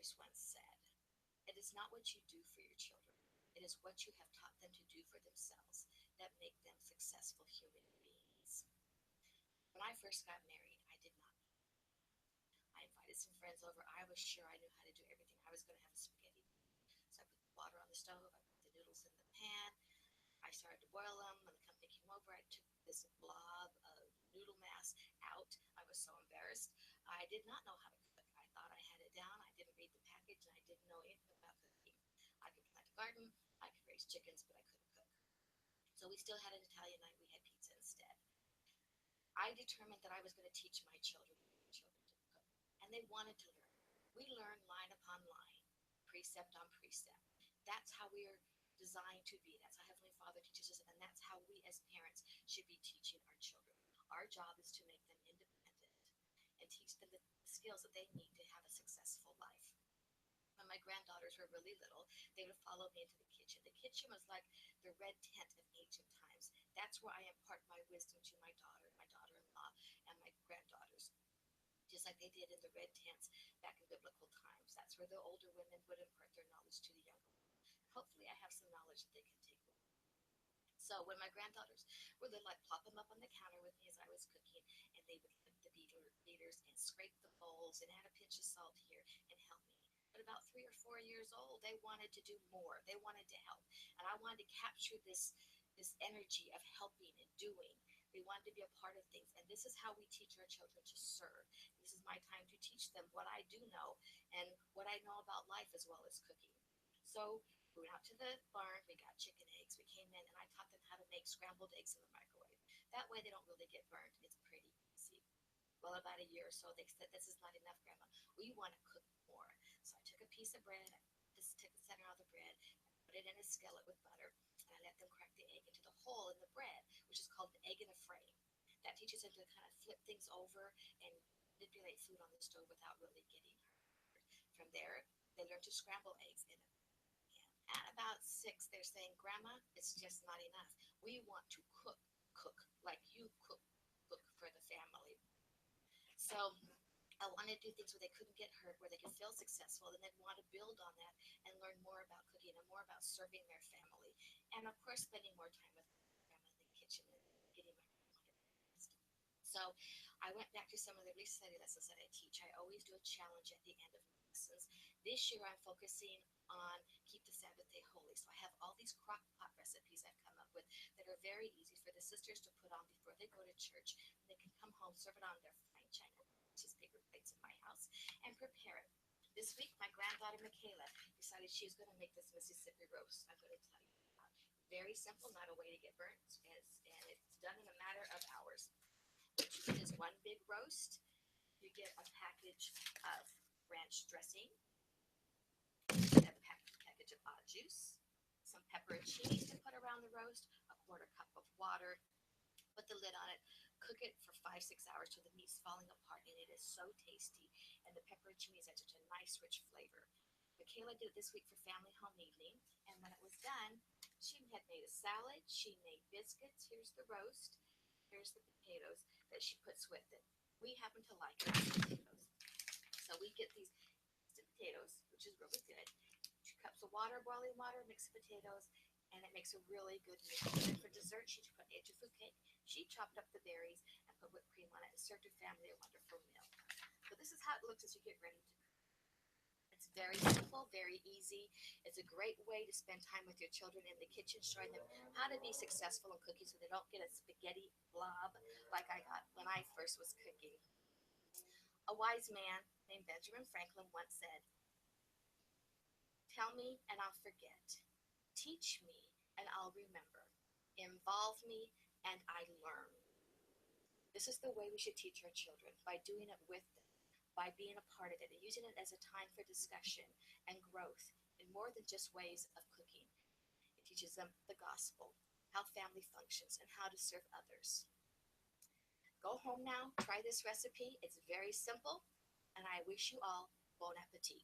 grandmothers once said, it is not what you do for your children, it is what you have taught them to do for themselves that make them successful human beings. When I first got married, I did not. I invited some friends over. I was sure I knew how to do everything. I was going to have a spaghetti. So I put the water on the stove, I put the noodles in the pan, I started to boil them. When the company came over, I took this blob of noodle mass out. I was so embarrassed. I did not know how to cook. I thought I had it down. I didn't read the package, and I didn't know anything about cooking. I could plant a garden, I could raise chickens, but I couldn't cook. So we still had an Italian night. We had pizza instead. I determined that I was going to teach my children to cook, and they wanted to learn. We learn line upon line, precept on precept. That's how we are designed to be. That's how Heavenly Father teaches us, and that's how we as parents should be teaching our children. Our job is to make them independent and teach them the skills that they need to have a successful life. When my granddaughters were really little, they would follow me into the kitchen. The kitchen was like the red tent of ancient times. That's where I impart my wisdom to my daughter-in-law, and my granddaughters, just like they did in the red tents back in biblical times. That's where the older women would impart their knowledge to the younger women. Hopefully, I have some knowledge that they can take with them. So when my granddaughters were little, I'd plop them up on the counter with me as I was cooking, and they would lift the beaters and scrape the bowls and add a pinch of salt here and help me. But about 3 or 4 years old, they wanted to do more. They wanted to help, and I wanted to capture this energy of helping and doing. They wanted to be a part of things, and this is how we teach our children to serve. This is my time to teach them what I do know and what I know about life as well as cooking. So we went out to the barn, we got chicken eggs, we came in, and I taught them how to make scrambled eggs in the microwave. That way they don't really get burnt. It's pretty easy. Well, about a year or so, they said, this is not enough, Grandma. We want to cook more. So I took a piece of bread, just took the center of the bread, put it in a skillet with butter, and I let them crack the egg into the hole in the bread, which is called an egg in a frame. That teaches them to kind of flip things over and manipulate food on the stove without really getting hurt. From there, they learn to scramble eggs in a pan. At about 6, they're saying, Grandma, it's just not enough. We want to cook like you cook for the family. So I wanted to do things where they couldn't get hurt, where they could feel successful, and then want to build on that and learn more about cooking and more about serving their family. And of course, spending more time with grandma in the kitchen and getting my grandmother blessed. So I went back to some of the study lessons that I teach. I always do a challenge at the end of my lessons. This year, I'm focusing on keep the Sabbath day holy. So I have all these crock pot recipes I've come up with that are very easy for the sisters to put on before they go to church. And they can come home, serve it on their fine china, which is paper plates in my house, and prepare it. This week, my granddaughter Michaela decided she was going to make this Mississippi roast. I'm going to tell you about. Very simple, not a way to get burnt, and it's done in a matter of hours. What you get is one big roast. You get a package of ranch dressing, a package of odd juice, some pepper and cheese to put around the roast, a quarter cup of water. Put the lid on it, cook it for 5, 6 hours till the meat's falling apart, and it is so tasty. And the pepper and cheese has such a nice, rich flavor. Michaela did it this week for family home evening, and when it was done, she had made a salad, she made biscuits. Here's the roast, here's the potatoes that she puts with it. We happen to like potatoes, so we get these instant potatoes, which is really good. 2 cups of water, boiling water, mix the potatoes, and it makes a really good meal. And for dessert, she put fruit cake. She chopped up the berries and put whipped cream on it and served her family a wonderful meal. So this is how it looks as you get ready to cook. It's very simple, very easy. It's a great way to spend time with your children in the kitchen, showing them how to be successful in cooking so they don't get a spaghetti blob like I got when I first was cooking. A wise man named Benjamin Franklin once said, tell me and I'll forget. Teach me and I'll remember. Involve me and I learn. This is the way we should teach our children, by doing it with them, by being a part of it, and using it as a time for discussion and growth in more than just ways of cooking. It teaches them the gospel, how family functions, and how to serve others. Go home now, try this recipe. It's very simple, and I wish you all bon appetit.